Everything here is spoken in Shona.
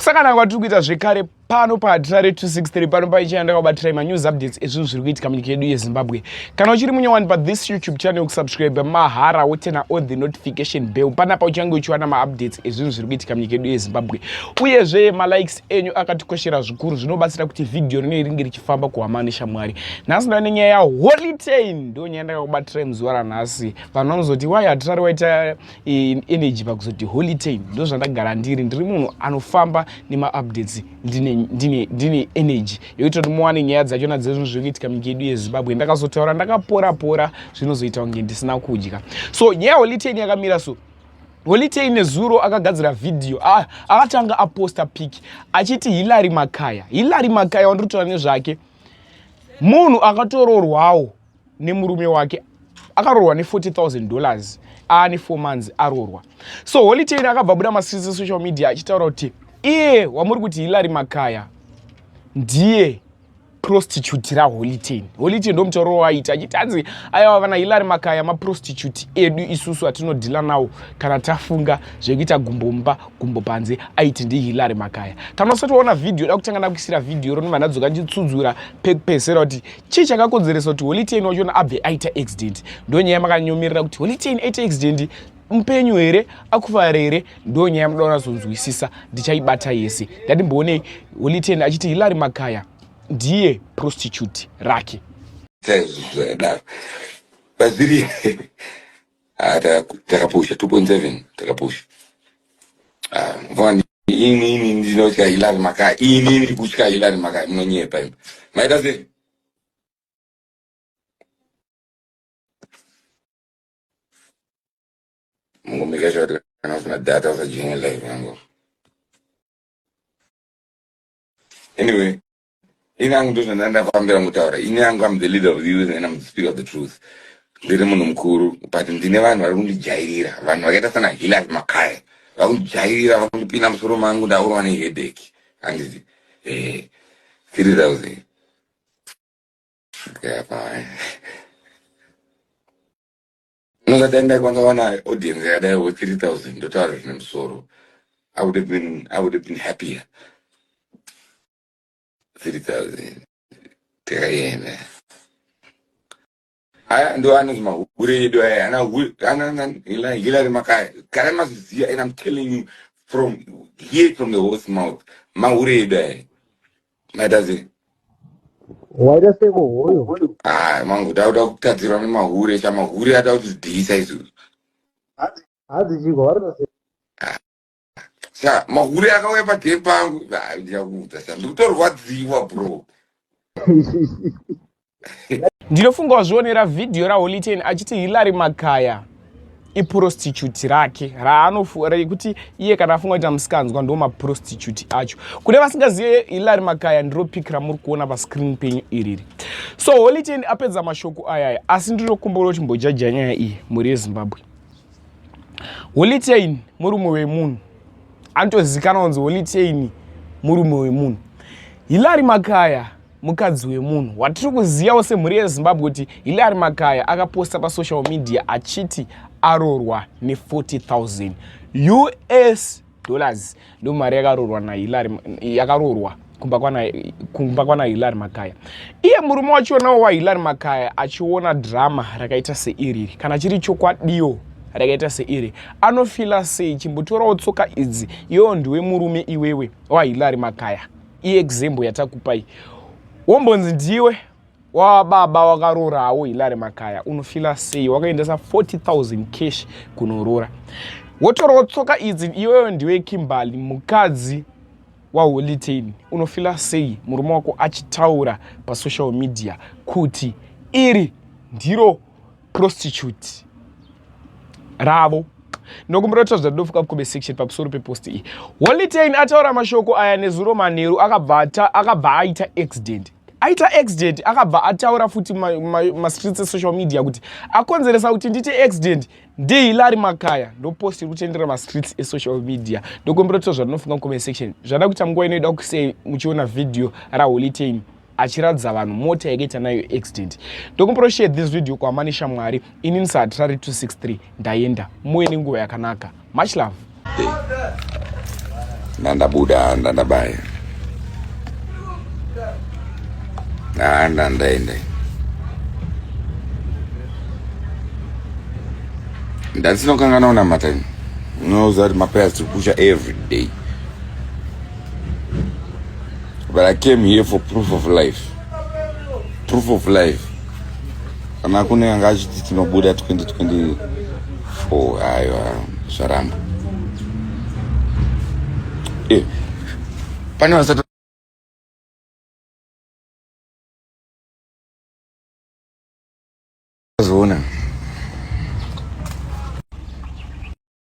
saka nanga tiri kuita zvekare pano pahatirare 263 pano paichaenda kubatira manews updates ezvinhu zviri kuitika munyika yedu yezimbabwe. Kana uchiri munyowani pathis youtube channel kusubscribe mahara wotena all the notification bell panapa uchange uchiwana maupdates ezvinhu zviri kuitika munyika yedu yezimbabwe. Uyezve malikes enyu akatikoshera zvikuru zvinobatsira kuti video rinenge ringe richifamba kuhama neshamwari. Nhasi ndava nenyaya yaholiday ndo nyaya ndakakubatira muzuva ranhasi. Vanhu vanozoti wai hatirari waita energy pakuzoti holiday. Ndo zvandagara ndiri munhu anofamba nemaupdates ndine energy yoita kuti muwane nyaya dzachona dzezvinhu zviri kuitika munyika yedu yezimbabwe. Ndakazotaura ndakapora zvinozoita kunge ndisina kudya. So nyaya holiday yakamira so. Holiday nezuro akagadzira video akatanga aposta pic achiti Hilary Makaya wandinotaura nezvake. Munhu akatororwawo nemurume wake akarorwa ne$40,000 aane 4 months arorwa. So holiday akabva buda masisi social media achitaura kuti iye wamuri kuti Hilary Makaya ndiye prostitute raholiday. Holiday ndo mutauro waita achiti anzi aiwa vana Hilary Makaya maprostitute edu isusu atinodhila nawo kana tafunga zvekuita gumbomba gumbo panze aiti ndi Hilary Makaya. Kana usati waona video dakutanga ndakuisira video ronova ndadzoka nditsudzura pekupesera kuti chii chakakonzeresa kuti holiday wachona abve aita accident. Ndo nyaya makanyomerera kuti holiday aita accident mpenyu here akufa here ndo nyaya mudaona zonzwisisa ndichaibata yese. Ndadimboone holiday achiti Hilary Makaya ndiye prostitute rake. Baziri takapusha 2.7 takapusha. Vani ini ndinocha Hilary Makaya ini kuchika Hilary Makaya mnonyepa. Maida ze Mungu mekesha kana data za jina live yangu. Anyway, I'm the leader of the youth and I'm the speaker of the truth. But in the one only Jaira, one Magata sana Hilary Makaya. Jaira on the Pinam Surumangu da one headache. And 3,000. Okay, fine. No, that then I want one audience there with 3,000 dollars and sorrow. I would have been happier. 3,000. I do anasma. Do I? And Hilary Makaya. Karama is here, and I'm telling you from the horse mouth. Maure do my does it? Why does they go? Mango, doubt that you're on Mahure, Mahure had out his size. How did you go? Sir, Mahure, I go ever take pound. Doctor, what's you, bro? Ndinofunga wazvionera video raholiday achiti Hilary Makaya iprostitute rake raanofuara kuti iye kana afunga kuti amusikanzwa ndo maprostitute acho. Kune vasingazive Hilary Makaya ndiro pic ramuri kuona pascreen penyu iriri. So holiday apedza mashoko ayaya asi ndinokumbura kuti mbojaja nyaya iyi muri yeZimbabwe. Holiday murume wemunhu anotozikanwa kunzi holiday murume wemunhu. Hilary Makaya mukadzi wemunhu watiri kuzivawo semhuri yeZimbabwe kuti Hilary Makaya akaposta pasocial media achiti arorwa ne$40,000 US ndo mari yakarorwa yakarorwa kumba kwana Hilary Makaya. Iye murume wachionawo waHilary Makaya achiona drama rakaita seiriri kana chiri chokwadiyo rakaita seiri anofila sei chimbotorawo tsoka idzi iwo ndiwe murume iwewe waHilary Makaya. Example yatakupai wombonzi ndiwe wababa wakarorawo Hilary Makaya unofila sei wakaendesa 40,000 cash kunorora. Wotorawo tsoka idzi iwewe ndiwe Kimberly mukadzi waholiday unofila sei murume wako achitaura pasocial media kuti iri ndiro prostitute ravo. Nokumbura kuti zvadofuka kukombe section pamusoro pepost iyi. Holiday ataura mashoko aya nezuro manheru akabva aita accident. Akabva ataura futi streets social media kuti akonzeresa kuti ndite accident ndi Hilary Makaya ndo post iri kutendera streets social media. Nokumbura kuti zvanofunga kukombe section zvada kuti nguva inoida kusei muchiona video raholiday achiradza vanhu mota yakaita nayo accident. Ndokumbura share this video kuhama neshamwari. Ini ndisahatirari 263 ndaenda muwe nenguva yakanaka. Much love. Nandabuda ndandabaya. Ndaenda. That's not going on matter. Knows that my parents to push every day. But I came here for proof of life. Proof of life. And I couldn't engage it in Buddha 2024. Sharama. Eh. Pani